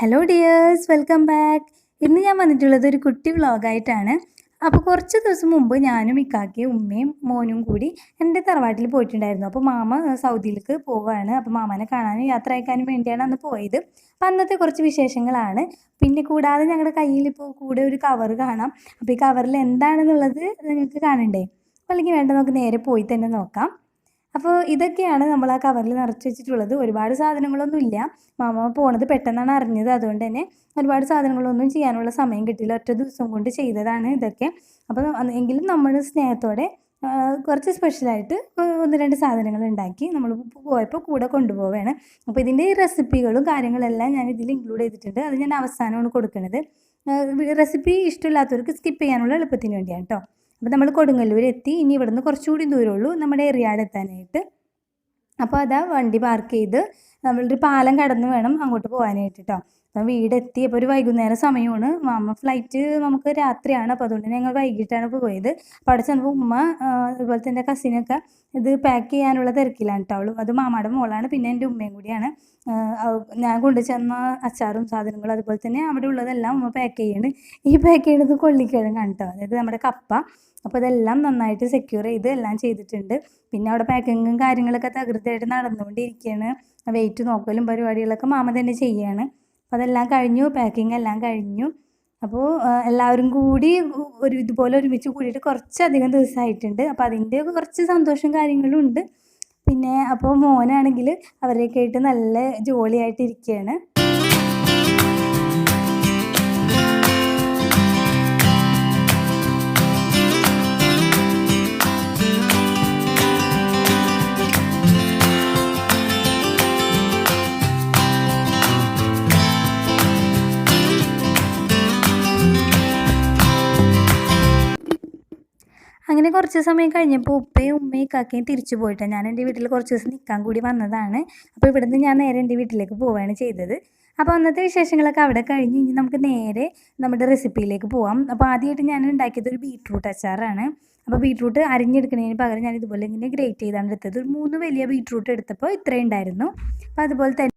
Hello dears, welcome back. ഇന്ന് ഞാൻ വന്നിട്ടുള്ളത് ഒരു കുട്ടി വ്ളോഗായിട്ടാണ്. അപ്പോൾ കുറച്ച് ദിവസം മുമ്പ് ഞാനും ഇക്കാക്കയും ഉമ്മയും മോനും കൂടി എൻ്റെ തറവാട്ടിൽ പോയിട്ടുണ്ടായിരുന്നു. അപ്പോൾ മാമ സൗദിയിലേക്ക് പോവുകയാണ്. അപ്പോൾ മാമനെ കാണാനും യാത്ര അയക്കാനും വേണ്ടിയാണ് അന്ന് പോയത്. അപ്പോൾ അന്നത്തെ കുറച്ച് വിശേഷങ്ങളാണ്. പിന്നെ കൂടാതെ ഞങ്ങളുടെ കയ്യിൽ ഇപ്പോൾ കൂടെ ഒരു കവർ കാണാം. അപ്പോൾ ഈ കവറിൽ എന്താണെന്നുള്ളത് നിങ്ങൾക്ക് കാണണ്ടേ? അല്ലെങ്കിൽ വേണ്ട, നമുക്ക് നേരെ പോയി തന്നെ നോക്കാം. അപ്പോൾ ഇതൊക്കെയാണ് നമ്മൾ ആ കവറിൽ നിറച്ച് വെച്ചിട്ടുള്ളത്. ഒരുപാട് സാധനങ്ങളൊന്നുമില്ല. മാമ പോണത് പെട്ടെന്നാണ് അറിഞ്ഞത്. അതുകൊണ്ട് തന്നെ ഒരുപാട് സാധനങ്ങളൊന്നും ചെയ്യാനുള്ള സമയം കിട്ടിയില്ല. ഒറ്റ ദിവസം കൊണ്ട് ചെയ്തതാണ് ഇതൊക്കെ. അപ്പോൾ എങ്കിലും നമ്മൾ സ്നേഹത്തോടെ കുറച്ച് സ്പെഷ്യലായിട്ട് ഒന്ന് രണ്ട് സാധനങ്ങൾ ഉണ്ടാക്കി നമ്മൾ പോയപ്പോൾ കൂടെ കൊണ്ടുപോവുകയാണ്. അപ്പോൾ ഇതിൻ്റെ റെസിപ്പികളും കാര്യങ്ങളെല്ലാം ഞാൻ ഇതിൽ ഇൻക്ലൂഡ് ചെയ്തിട്ടുണ്ട്. അത് ഞാൻ അവസാനമാണ് കൊടുക്കുന്നത്. റെസിപ്പി ഇഷ്ടമില്ലാത്തവർക്ക് സ്കിപ്പ് ചെയ്യാനുള്ള എളുപ്പത്തിന് വേണ്ടിയാണ് കേട്ടോ. അപ്പോൾ നമ്മൾ കൊടുങ്ങല്ലൂർ എത്തി. ഇനി ഇവിടുന്ന് കുറച്ചുകൂടി ദൂരമുള്ളൂ നമ്മുടെ ഏറിയാട് എത്താനായിട്ട്. അപ്പോൾ അതാ വണ്ടി പാർക്ക് ചെയ്ത് നമ്മളൊരു പാലം കടന്ന് വേണം അങ്ങോട്ട് പോകാനായിട്ട് കേട്ടോ. അപ്പം വീടെത്തി. അപ്പോൾ ഒരു വൈകുന്നേരം സമയമാണ്. മാമ ഫ്ലൈറ്റ് നമുക്ക് രാത്രിയാണ്. അപ്പോൾ അതുകൊണ്ട് ഞങ്ങൾ വൈകിട്ടാണ് പോയത്. അപ്പോൾ അവിടെ ചെന്നപ്പോൾ ഉമ്മ അതുപോലെ തന്നെ കസിനൊക്കെ ഇത് പാക്ക് ചെയ്യാനുള്ള തിരക്കിലാണ് കേട്ടോ. അവൾ അത് മാമാടെ മോളാണ്, പിന്നെ എൻ്റെ ഉമ്മയും കൂടിയാണ്. ഞാൻ കൊണ്ടുചെന്ന അച്ചാറും സാധനങ്ങളും അതുപോലെ തന്നെ അവിടെ ഉള്ളതെല്ലാം ഉമ്മ പാക്ക് ചെയ്യണ്. ഈ പാക്ക് ചെയ്യുന്നത് കൊള്ളിക്കിഴങ്ങാണ് കേട്ടോ, അതായത് നമ്മുടെ കപ്പ. അപ്പോൾ അതെല്ലാം നന്നായിട്ട് സെക്യൂർ ചെയ്ത് എല്ലാം ചെയ്തിട്ടുണ്ട്. പിന്നെ അവിടെ പാക്കിങ്ങും കാര്യങ്ങളൊക്കെ തകൃതിയായിട്ട് നടന്നുകൊണ്ടിരിക്കുകയാണ്. വെയിറ്റ് നോക്കലും പരിപാടികളൊക്കെ മാമ തന്നെ ചെയ്യുകയാണ്. അപ്പോൾ അതെല്ലാം കഴിഞ്ഞു, പാക്കിംഗ് എല്ലാം കഴിഞ്ഞു. അപ്പോൾ എല്ലാവരും കൂടി ഇതുപോലെ ഒരുമിച്ച് കൂടിയിട്ട് കുറച്ചധികം ദിവസമായിട്ടുണ്ട്. അപ്പോൾ അതിൻ്റെ കുറച്ച് സന്തോഷം കാര്യങ്ങളും ഉണ്ട്. പിന്നെ അപ്പോൾ മോനാണെങ്കിൽ അവരെയൊക്കെ ആയിട്ട് നല്ല ജോളിയായിട്ടിരിക്കുകയാണ്. അങ്ങനെ കുറച്ച് സമയം കഴിഞ്ഞപ്പോൾ ഉപ്പയും ഉമ്മയും കാക്കയും തിരിച്ചു പോയിട്ടാണ്. ഞാൻ എൻ്റെ വീട്ടിൽ കുറച്ച് ദിവസം നിൽക്കാൻ കൂടി വന്നതാണ്. അപ്പോൾ ഇവിടുന്ന് ഞാൻ നേരെ എൻ്റെ വീട്ടിലേക്ക് പോവുകയാണ് ചെയ്തത്. അപ്പോൾ അന്നത്തെ വിശേഷങ്ങളൊക്കെ അവിടെ കഴിഞ്ഞ് ഇനി നമുക്ക് നേരെ നമ്മുടെ റെസിപ്പിയിലേക്ക് പോവാം. അപ്പോൾ ആദ്യമായിട്ട് ഞാൻ ഉണ്ടാക്കിയത് ഒരു ബീട്രൂട്ട് അച്ചാറാണ്. അപ്പോൾ ബീട്രൂട്ട് അരിഞ്ഞെടുക്കുന്നതിന് പകരം ഞാൻ ഇതുപോലെ ഇങ്ങനെ ഗ്രേറ്റ് ചെയ്താണ് എടുത്തത്. ഒരു 3 വലിയ ബീട്രൂട്ട് എടുത്തപ്പോൾ ഇത്രയും ഉണ്ടായിരുന്നു. അപ്പോൾ അതുപോലെ തന്നെ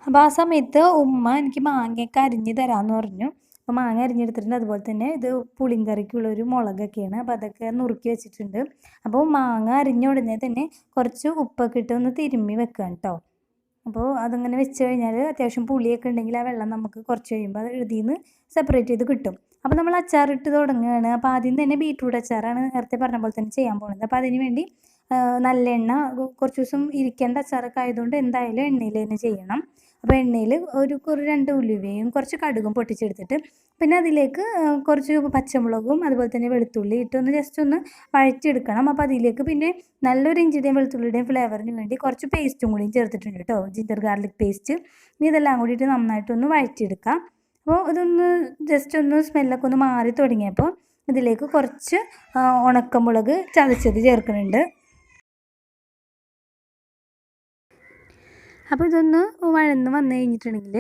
അപ്പോൾ ആ സമയത്ത് ഉമ്മ എനിക്ക് മാങ്ങയൊക്കെ അരിഞ്ഞ് തരാമെന്ന് പറഞ്ഞു. അപ്പോൾ മാങ്ങ അരിഞ്ഞെടുത്തിട്ടുണ്ട്. അതുപോലെ തന്നെ ഇത് പുളിങ്കറിക്കുള്ളൊരു മുളകൊക്കെയാണ്. അപ്പോൾ അതൊക്കെ നുറുക്കി വെച്ചിട്ടുണ്ട്. അപ്പോൾ മാങ്ങ അരിഞ്ഞ ഉടനെ തന്നെ കുറച്ച് ഉപ്പൊക്കെ ഇട്ട് ഒന്ന് തിരുമ്മി വെക്കാം കേട്ടോ. അപ്പോൾ അതങ്ങനെ വെച്ച് കഴിഞ്ഞാൽ അത്യാവശ്യം പുളിയൊക്കെ ഉണ്ടെങ്കിൽ ആ വെള്ളം നമുക്ക് കുറച്ച് കഴിയുമ്പോൾ അത് ഇതിൽ നിന്ന് സെപ്പറേറ്റ് ചെയ്ത് കിട്ടും. അപ്പോൾ നമ്മൾ അച്ചാറിട്ട് തുടങ്ങുകയാണ്. അപ്പോൾ ആദ്യം തന്നെ ബീട്രൂട്ട് അച്ചാറാണ് നേരത്തെ പറഞ്ഞ പോലെ തന്നെ ചെയ്യാൻ പോകുന്നത്. അപ്പോൾ അതിന് വേണ്ടി നല്ല എണ്ണ, കുറച്ച് ദിവസം ഇരിക്കേണ്ട അച്ചാറൊക്കെ ആയതുകൊണ്ട് എന്തായാലും എണ്ണയിൽ തന്നെ ചെയ്യണം. അപ്പോൾ എണ്ണയിൽ ഒരു 2 ഉലുവയും കുറച്ച് കടുകും പൊട്ടിച്ചെടുത്തിട്ട് പിന്നെ അതിലേക്ക് കുറച്ച് പച്ചമുളകും അതുപോലെ തന്നെ വെളുത്തുള്ളി ഇട്ടൊന്ന് ജസ്റ്റ് ഒന്ന് വഴറ്റിയെടുക്കണം. അപ്പോൾ അതിലേക്ക് പിന്നെ നല്ലൊരു ഇഞ്ചിയുടെയും വെളുത്തുള്ളിയുടെയും ഫ്ലേവറിന് വേണ്ടി കുറച്ച് പേസ്റ്റും കൂടിയും ചേർത്തിട്ടുണ്ട് കേട്ടോ, ജിഞ്ചർ ഗാർലിക് പേസ്റ്റ്. ഇനി ഇതെല്ലാം കൂടിയിട്ട് നന്നായിട്ടൊന്ന് വഴറ്റിയെടുക്കാം. അപ്പോൾ ഇതൊന്ന് ജസ്റ്റ് ഒന്ന് സ്മെല്ലൊക്കെ ഒന്ന് മാറി തുടങ്ങിയപ്പോൾ ഇതിലേക്ക് കുറച്ച് ഉണക്കമുളക് ചതച്ചത് ചേർക്കുന്നുണ്ട്. അപ്പോൾ ഇതൊന്ന് വഴന്ന് വന്നു കഴിഞ്ഞിട്ടുണ്ടെങ്കിൽ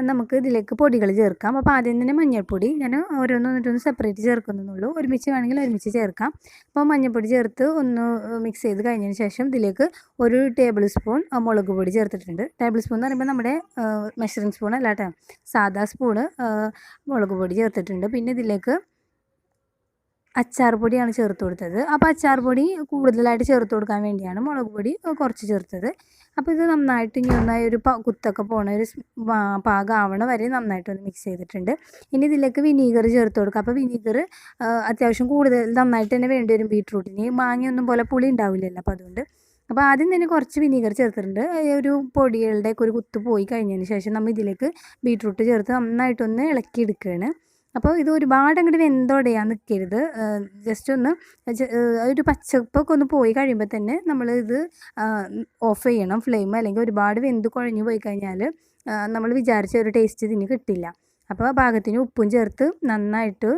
നമുക്ക് ഇതിലേക്ക് പൊടികൾ ചേർക്കാം. അപ്പോൾ ആദ്യം തന്നെ മഞ്ഞൾപ്പൊടി ഞാൻ ഓരോന്നൊന്നിട്ടൊന്ന് സെപ്പറേറ്റ് ചേർക്കുന്നുള്ളൂ. ഒരുമിച്ച് വേണമെങ്കിൽ ഒരുമിച്ച് ചേർക്കാം. അപ്പോൾ മഞ്ഞൾപ്പൊടി ചേർത്ത് ഒന്ന് മിക്സ് ചെയ്ത് കഴിഞ്ഞതിന് ശേഷം ഇതിലേക്ക് 1 ടേബിൾ സ്പൂൺ മുളക് പൊടി ചേർത്തിട്ടുണ്ട്. ടേബിൾ സ്പൂൺ എന്ന് പറയുമ്പോൾ നമ്മുടെ മെഷറിംഗ് സ്പൂൺ അല്ല കേട്ടോ, സാധാ സ്പൂണ് മുളക് പൊടി ചേർത്തിട്ടുണ്ട്. പിന്നെ ഇതിലേക്ക് അച്ചാർ പൊടിയാണ് ചേർത്ത് കൊടുത്തത്. അപ്പോൾ അച്ചാർ പൊടി കൂടുതലായിട്ട് ചേർത്ത് കൊടുക്കാൻ വേണ്ടിയാണ് മുളക് പൊടി കുറച്ച് ചേർത്തത്. അപ്പോൾ ഇത് നന്നായിട്ട് ഇനി ഒന്നായി ഒരു കുത്തൊക്കെ പോണ ഒരു പാകമാവണ വരെ നന്നായിട്ടൊന്ന് മിക്സ് ചെയ്തിട്ടുണ്ട്. ഇനി ഇതിലേക്ക് വിനീഗർ ചേർത്ത് കൊടുക്കുക. അപ്പോൾ വിനീഗർ അത്യാവശ്യം കൂടുതൽ നന്നായിട്ട് തന്നെ വേണ്ടി വരും ബീട്രൂട്ടിന്. മാങ്ങയൊന്നും പോലെ പുളി ഉണ്ടാവില്ലല്ലോ, അപ്പോൾ അതുകൊണ്ട്. അപ്പോൾ ആദ്യം തന്നെ കുറച്ച് വിനീഗർ ചേർത്തിട്ടുണ്ട്. ഒരു പൊടികളുടെയൊക്കെ ഒരു കുത്ത് പോയി കഴിഞ്ഞതിന് ശേഷം നമ്മൾ ഇതിലേക്ക് ബീട്രൂട്ട് ചേർത്ത് നന്നായിട്ടൊന്ന് ഇളക്കിയെടുക്കുകയാണ്. അപ്പോൾ ഇത് ഒരുപാട് അങ്ങോട്ട് വെന്തോടെയാൻ നിൽക്കരുത്. ജസ്റ്റ് ഒന്ന് ഒരു പച്ചപ്പൊക്കെ ഒന്ന് പോയി കഴിയുമ്പോൾ തന്നെ നമ്മളിത് ഓഫ് ചെയ്യണം ഫ്ലെയിം. അല്ലെങ്കിൽ ഒരുപാട് വെന്ത് കുഴഞ്ഞു പോയി കഴിഞ്ഞാൽ നമ്മൾ വിചാരിച്ച ഒരു ടേസ്റ്റ് ഇതിന് കിട്ടില്ല. അപ്പോൾ പാകത്തിന് ഉപ്പും ചേർത്ത് നന്നായിട്ട്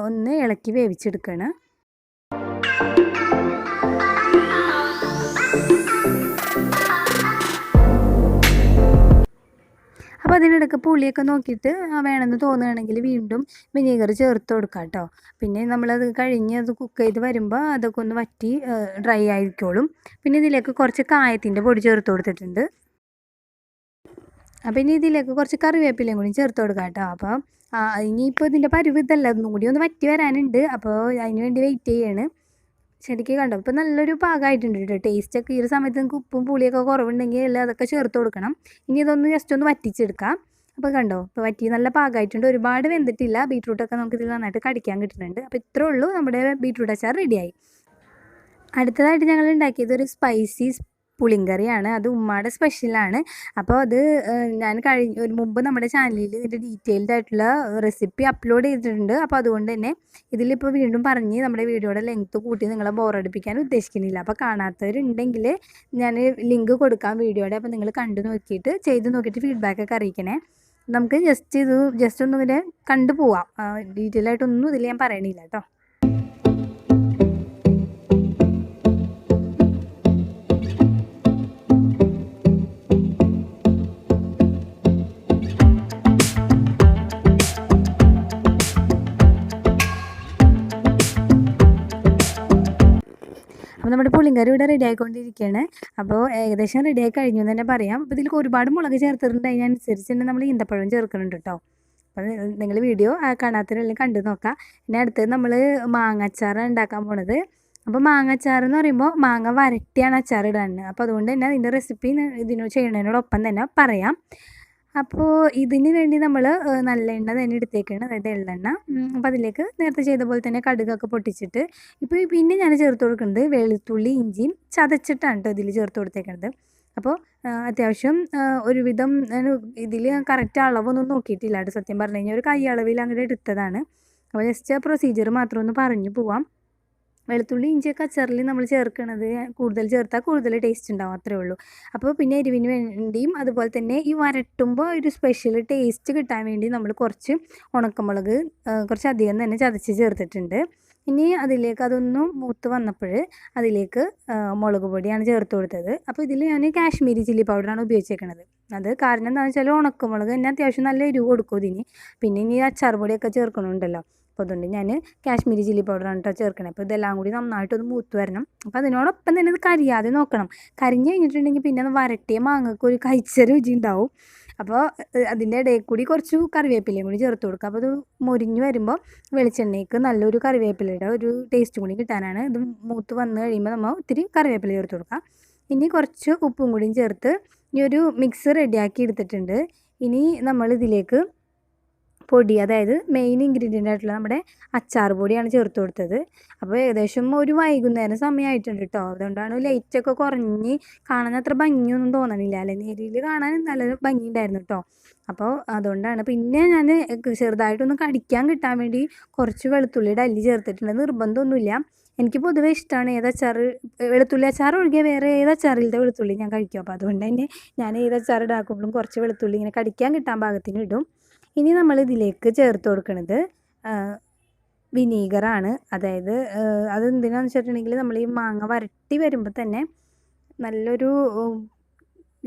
ഒന്ന് ഇളക്കി വേവിച്ചെടുക്കണം. അപ്പോൾ അതിനിടയ്ക്ക് പുളിയൊക്കെ നോക്കിയിട്ട് വേണമെന്ന് തോന്നുകയാണെങ്കിൽ വീണ്ടും വിനീഗർ ചേർത്ത് കൊടുക്കാം കേട്ടോ. പിന്നെ നമ്മളത് കഴിഞ്ഞ് അത് കുക്ക് ചെയ്ത് വരുമ്പോൾ അതൊക്കെ ഒന്ന് വറ്റി ഡ്രൈ ആയിക്കോളും. പിന്നെ ഇതിലേക്ക് കുറച്ച് കായത്തിൻ്റെ പൊടി ചേർത്ത് കൊടുത്തിട്ടുണ്ട്. അപ്പോൾ ഇനി ഇതിലേക്ക് കുറച്ച് കറിവേപ്പിലയും കൂടി ചേർത്ത് കൊടുക്കാം കേട്ടോ. അപ്പോൾ ഇനിയിപ്പോൾ ഇതിൻ്റെ പരുവ് ഇതല്ല, ഒന്നും കൂടി ഒന്ന് വറ്റി വരാനുണ്ട്. അപ്പോൾ അതിന് വേണ്ടി വെയിറ്റ് ചെയ്യാണ്. ശരിക്കും കണ്ടോ, ഇപ്പോൾ നല്ലൊരു പാകമായിട്ടുണ്ട് കേട്ടോ. ടേസ്റ്റൊക്കെ ഈ ഒരു സമയത്ത് നിങ്ങൾക്ക് ഉപ്പും പുളിയൊക്കെ കുറവുണ്ടെങ്കിൽ എല്ലാം അതൊക്കെ ചേർത്ത് കൊടുക്കണം. ഇനി ഇതൊന്ന് ജസ്റ്റ് ഒന്ന് വറ്റിച്ചെടുക്കാം. അപ്പോൾ കണ്ടോ, ഇപ്പോൾ വറ്റി നല്ല പാകമായിട്ടുണ്ട്. ഒരുപാട് വെന്തിട്ടില്ല. ബീട്രൂട്ടൊക്കെ നമുക്ക് ഇതിൽ നന്നായിട്ട് കടിക്കാൻ കിട്ടുന്നുണ്ട്. അപ്പോൾ ഇത്രേ ഉള്ളൂ, നമ്മുടെ ബീട്രൂട്ട് അച്ചാർ റെഡിയായി. അടുത്തതായിട്ട് ഞങ്ങൾ ഉണ്ടാക്കിയത് ഒരു സ്പൈസി പുളിങ്കറിയാണ്. അത് ഉമ്മയുടെ സ്പെഷ്യലാണ്. അപ്പോൾ അത് ഞാൻ ഒരു മുമ്പ് നമ്മുടെ ചാനലിൽ ഇതിൻ്റെ ഡീറ്റെയിൽഡ് ആയിട്ടുള്ള റെസിപ്പി അപ്ലോഡ് ചെയ്തിട്ടുണ്ട്. അപ്പോൾ അതുകൊണ്ട് തന്നെ ഇതിലിപ്പോൾ വീണ്ടും പറഞ്ഞ് നമ്മുടെ വീഡിയോയുടെ ലെങ്ത്ത് കൂട്ടി നിങ്ങളെ ബോറടിപ്പിക്കാൻ ഉദ്ദേശിക്കുന്നില്ല. അപ്പോൾ കാണാത്തവരുണ്ടെങ്കിൽ ഞാൻ ലിങ്ക് കൊടുക്കാം വീഡിയോയുടെ. അപ്പോൾ നിങ്ങൾ കണ്ടു നോക്കിയിട്ട് ചെയ്ത് നോക്കിയിട്ട് ഫീഡ്ബാക്കൊക്കെ അറിയിക്കണേ. നമുക്ക് ജസ്റ്റ് ഒന്നും ഇങ്ങനെ കണ്ടു പോവാം. ഡീറ്റെയിൽ ആയിട്ടൊന്നും ഇതിൽ ഞാൻ പറയണില്ല കേട്ടോ. അപ്പോൾ നമ്മുടെ പുളിങ്കറി ഇവിടെ റെഡി ആയിക്കൊണ്ടിരിക്കുകയാണ്. അപ്പോൾ ഏകദേശം റെഡി ആയി കഴിഞ്ഞു എന്ന് തന്നെ പറയാം. അപ്പോൾ ഇതിലേക്ക് ഒരുപാട് മുളക് ചേർത്തിട്ടുണ്ട്. അതിനനുസരിച്ച് തന്നെ നമ്മൾ ഈന്തപ്പഴം ചേർക്കുന്നുണ്ട് കേട്ടോ. അപ്പോൾ നിങ്ങൾ വീഡിയോ കാണാത്തവരെല്ലാം കണ്ടു നോക്കാം. പിന്നെ അടുത്തത് നമ്മൾ മാങ്ങാച്ചാറാണ് ഉണ്ടാക്കാൻ പോണത്. അപ്പോൾ മാങ്ങാച്ചാർ എന്ന് പറയുമ്പോൾ മാങ്ങ വരട്ടിയാണ് അച്ചാർ ഇടാൻ. അപ്പോൾ അതുകൊണ്ട് തന്നെ അതിൻ്റെ റെസിപ്പി ചെയ്യണതിനോടൊപ്പം തന്നെ പറയാം. അപ്പോൾ ഇതിന് വേണ്ടി നമ്മൾ നല്ല എണ്ണ തന്നെ എടുത്തേക്കാണ്, അതായത് എള്ളെണ്ണ. അപ്പോൾ അതിലേക്ക് നേരത്തെ ചെയ്ത പോലെ തന്നെ കടുകൊക്കെ പൊട്ടിച്ചിട്ട് പിന്നെ ഞാൻ ചേർത്ത് കൊടുക്കുന്നത് വെളുത്തുള്ളി ഇഞ്ചിയും ചതച്ചിട്ടാണ് കേട്ടോ ഇതിൽ ചേർത്ത് കൊടുത്തേക്കുന്നത്. അപ്പോൾ അത്യാവശ്യം ഒരുവിധം ഇതിൽ കറക്റ്റ് അളവൊന്നും നോക്കിയിട്ടില്ല കേട്ടോ. സത്യം പറഞ്ഞു കഴിഞ്ഞാൽ ഒരു കൈ അളവിൽ അങ്ങോട്ട് എടുത്തതാണ്. അപ്പോൾ ജസ്റ്റ് പ്രൊസീജിയർ മാത്രം ഒന്ന് പറഞ്ഞു പോവാം. വെളുത്തുള്ളി ഇഞ്ചിയൊക്കെ അച്ചാറിൽ നമ്മൾ ചേർക്കണത് കൂടുതൽ ചേർത്താൽ കൂടുതൽ ടേസ്റ്റ് ഉണ്ടാവും, അത്രേ ഉള്ളൂ. അപ്പോൾ പിന്നെ എരിവിന് വേണ്ടിയും അതുപോലെ തന്നെ ഈ വരട്ടുമ്പോൾ ഒരു സ്പെഷ്യൽ ടേസ്റ്റ് കിട്ടാൻ വേണ്ടി നമ്മൾ കുറച്ച് ഉണക്കമുളക് കുറച്ച് അധികം തന്നെ ചതച്ച് ചേർത്തിട്ടുണ്ട്. ഇനി അതിലേക്ക് അതൊന്നും മൂത്ത് വന്നപ്പോൾ അതിലേക്ക് മുളക് പൊടിയാണ് ചേർത്ത് കൊടുത്തത്. അപ്പോൾ ഇതിൽ ഞാൻ കാശ്മീരി ചില്ലി പൗഡറാണ് ഉപയോഗിച്ചേക്കുന്നത്. അത് കാരണം എന്താണെന്ന് വെച്ചാൽ ഉണക്കമുളക് തന്നെ അത്യാവശ്യം നല്ല എരിവ് കൊടുക്കും ഇതിന്. പിന്നെ ഇനി അച്ചാർ പൊടിയൊക്കെ ചേർക്കണമുണ്ടല്ലോ. അപ്പോൾ അതുകൊണ്ട് ഞാൻ കാശ്മീരി ചില്ലി പൗഡറാണ് കേട്ടോ ചേർക്കണേ. അപ്പോൾ ഇതെല്ലാം കൂടി നന്നായിട്ടൊന്ന് മൂത്ത് വരണം. അപ്പോൾ അതിനോടൊപ്പം തന്നെ ഇത് കരിയാതെ നോക്കണം. കരിഞ്ഞ് കഴിഞ്ഞിട്ടുണ്ടെങ്കിൽ പിന്നെ വരട്ടിയ മാങ്ങക്ക് ഒരു കഴിച്ച രുചി ഉണ്ടാവും. അപ്പോൾ അതിൻ്റെ ഇടയിൽ കൂടി കുറച്ച് കറിവേപ്പിലയും കൂടി ചേർത്ത് കൊടുക്കുക. അപ്പോൾ അത് മൊരിഞ്ഞ് വരുമ്പോൾ വെളിച്ചെണ്ണയ്ക്ക് നല്ലൊരു കറിവേപ്പിലയുടെ ഒരു ടേസ്റ്റ് കൂടി കിട്ടാനാണ്. ഇത് മൂത്ത് വന്ന് കഴിയുമ്പോൾ നമ്മൾ ഒത്തിരി കറിവേപ്പില ചേർത്ത് കൊടുക്കുക. ഇനി കുറച്ച് ഉപ്പും കൂടിയും ചേർത്ത് ഈ ഒരു മിക്സ് റെഡിയാക്കി എടുത്തിട്ടുണ്ട്. ഇനി നമ്മളിതിലേക്ക് പൊടി, അതായത് മെയിൻ ഇൻഗ്രീഡിയൻ്റ് ആയിട്ടുള്ള നമ്മുടെ അച്ചാർ പൊടിയാണ് ചേർത്ത് കൊടുത്തത്. അപ്പോൾ ഏകദേശം ഒരു വൈകുന്നേരം സമയമായിട്ടുണ്ട് കേട്ടോ. അതുകൊണ്ടാണ് ലൈറ്റൊക്കെ കുറഞ്ഞ് കാണാൻ അത്ര ഭംഗിയൊന്നും തോന്നണില്ല. അല്ലെ, നേരിൽ കാണാൻ നല്ല ഭംഗി ഉണ്ടായിരുന്നു കേട്ടോ. അപ്പോൾ അതുകൊണ്ടാണ്. പിന്നെ ഞാൻ ചെറുതായിട്ടൊന്ന് കടിക്കാൻ കിട്ടാൻ വേണ്ടി കുറച്ച് വെളുത്തുള്ളിയുടെ അല്ലി ചേർത്തിട്ടുണ്ട്. നിർബന്ധമൊന്നുമില്ല. എനിക്ക് പൊതുവേ ഇഷ്ടമാണ് അച്ചാർ, വെളുത്തുള്ളി അച്ചാർ ഒഴികെ വേറെ അച്ചാറിലത്തെ വെളുത്തുള്ളി ഞാൻ കഴിക്കും. അപ്പോൾ അതുകൊണ്ട് തന്നെ ഞാൻ അച്ചാർ ഇടാക്കുമ്പോഴും കുറച്ച് വെളുത്തുള്ളി ഇങ്ങനെ കടിക്കാൻ കിട്ടാൻ പാകത്തിന് ഇടും. ഇനി നമ്മൾ ഇതിലേക്ക് ചേർത്ത് കൊടുക്കുന്നത് വിനീഗറാണ്. അതായത് അതെന്തിനാണെന്ന് വെച്ചിട്ടുണ്ടെങ്കിൽ നമ്മൾ ഈ മാങ്ങ വരട്ടി വരുമ്പോൾ തന്നെ നല്ലൊരു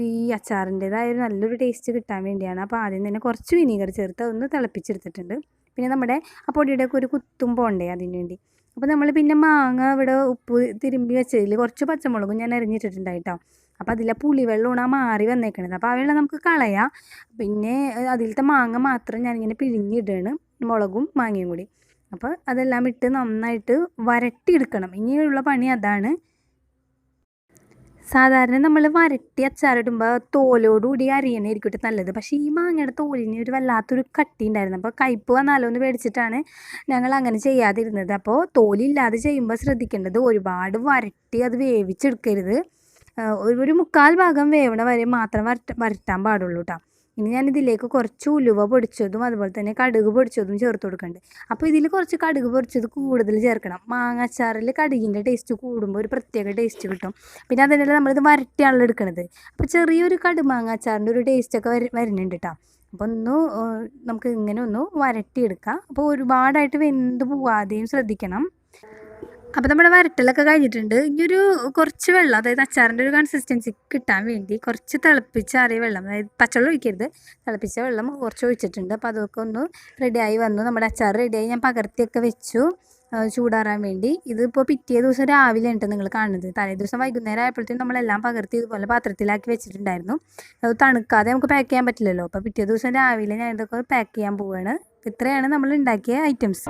ഈ അച്ചാറിൻ്റേതായ നല്ലൊരു ടേസ്റ്റ് കിട്ടാൻ വേണ്ടിയാണ്. അപ്പോൾ ആദ്യം തന്നെ കുറച്ച് വിനീഗർ ചേർത്ത് അതൊന്ന് തിളപ്പിച്ചെടുത്തിട്ടുണ്ട്. പിന്നെ നമ്മുടെ ആ പൊടിയുടെയൊക്കെ ഒരു കുത്തും പോണ്ടേ അതിന് വേണ്ടി. അപ്പോൾ നമ്മൾ പിന്നെ മാങ്ങ ഇവിടെ ഉപ്പ് തിരുമ്പി വെച്ചതിൽ കുറച്ച് പച്ചമുളകും ഞാൻ അരിഞ്ഞിട്ടിട്ടുണ്ടായിട്ടോ. അപ്പോൾ അതിലെ പുളിവെള്ളമാണ് മാറി വന്നേക്കണത്. അപ്പോൾ ആ വെള്ളം നമുക്ക് കളയാം. പിന്നെ അതിലത്തെ മാങ്ങ മാത്രം ഞാനിങ്ങനെ പിഴിഞ്ഞിടുകയാണ്, മുളകും മാങ്ങയും കൂടി. അപ്പോൾ അതെല്ലാം ഇട്ട് നന്നായിട്ട് വരട്ടിയെടുക്കണം. ഇനിയുള്ള പണി അതാണ്. സാധാരണ നമ്മൾ വരട്ടി അച്ചാറിടുമ്പോൾ തോലോടുകൂടി അരിയണായിരിക്കും നല്ലത്. പക്ഷേ ഈ മാങ്ങയുടെ തോലിന് ഒരു വല്ലാത്തൊരു കട്ടി ഉണ്ടായിരുന്നു. അപ്പോൾ കയ്പ്പ് വന്നാലോ എന്ന് പേടിച്ചിട്ടാണ് ഞങ്ങൾ അങ്ങനെ ചെയ്യാതിരുന്നത്. അപ്പോൾ തോലില്ലാതെ ചെയ്യുമ്പോൾ ശ്രദ്ധിക്കേണ്ടത് ഒരുപാട് വരട്ടി അത് വേവിച്ചെടുക്കരുത്. ഒരു 3/4 ഭാഗം വേവണ വരെ മാത്രം വരട്ടാൻ പാടുള്ളൂ കേട്ടോ. ഇനി ഞാനിതിലേക്ക് കുറച്ച് ഉലുവ പൊടിച്ചതും അതുപോലെ തന്നെ കടുക് പൊടിച്ചതും ചേർത്ത് കൊടുക്കുന്നുണ്ട്. അപ്പോൾ ഇതിൽ കുറച്ച് കടുക് പൊടിച്ചത് കൂടുതൽ ചേർക്കണം. മാങ്ങാച്ചാറിൽ കടുകിൻ്റെ ടേസ്റ്റ് കൂടുമ്പോൾ ഒരു പ്രത്യേക ടേസ്റ്റ് കിട്ടും. പിന്നെ അതിനെല്ലാം നമ്മളിത് വരട്ടിയാണല്ലോ എടുക്കണത്. അപ്പോൾ ചെറിയൊരു കടുമാങ്ങാച്ചാറിൻ്റെ ഒരു ടേസ്റ്റൊക്കെ വരുന്നുണ്ട് കേട്ടോ. അപ്പോൾ നമുക്ക് ഇങ്ങനെ ഒന്ന് വരട്ടിയെടുക്കാം. അപ്പോൾ ഒരുപാടായിട്ട് വെന്ത് പോവാതെയും ശ്രദ്ധിക്കണം. അപ്പോൾ നമ്മുടെ വരട്ടലൊക്കെ കഴിഞ്ഞിട്ടുണ്ട്. ഇനിയൊരു കുറച്ച് വെള്ളം, അതായത് അച്ചാറിൻ്റെ ഒരു കൺസിസ്റ്റൻസി കിട്ടാൻ വേണ്ടി കുറച്ച് തിളപ്പിച്ചാറിയ വെള്ളം, അതായത് പച്ചവെള്ളം ഒഴിക്കരുത്, തിളപ്പിച്ച വെള്ളം കുറച്ച് ഒഴിച്ചിട്ടുണ്ട്. അപ്പോൾ അതൊക്കെ ഒന്ന് റെഡിയായി വന്നു. നമ്മുടെ അച്ചാർ റെഡിയായി. ഞാൻ പകർത്തിയൊക്കെ വെച്ചു. ചൂടാറാൻ വേണ്ടി. ഇതിപ്പോൾ പിറ്റേ ദിവസം രാവിലെ ഉണ്ട് നിങ്ങൾ കാണുന്നത്. തലേ ദിവസം വൈകുന്നേരം ആയപ്പോഴത്തേക്കും നമ്മളെല്ലാം പകർത്തി ഇതുപോലെ പാത്രത്തിലാക്കി വെച്ചിട്ടുണ്ടായിരുന്നു. അത് തണുക്കാതെ നമുക്ക് പാക്ക് ചെയ്യാൻ പറ്റില്ലല്ലോ. അപ്പോൾ പിറ്റേ ദിവസം രാവിലെ ഞാൻ ഇതൊക്കെ പാക്ക് ചെയ്യാൻ പോവുകയാണ്. ഇത്രയാണ് നമ്മൾ ഉണ്ടാക്കിയ ഐറ്റംസ്.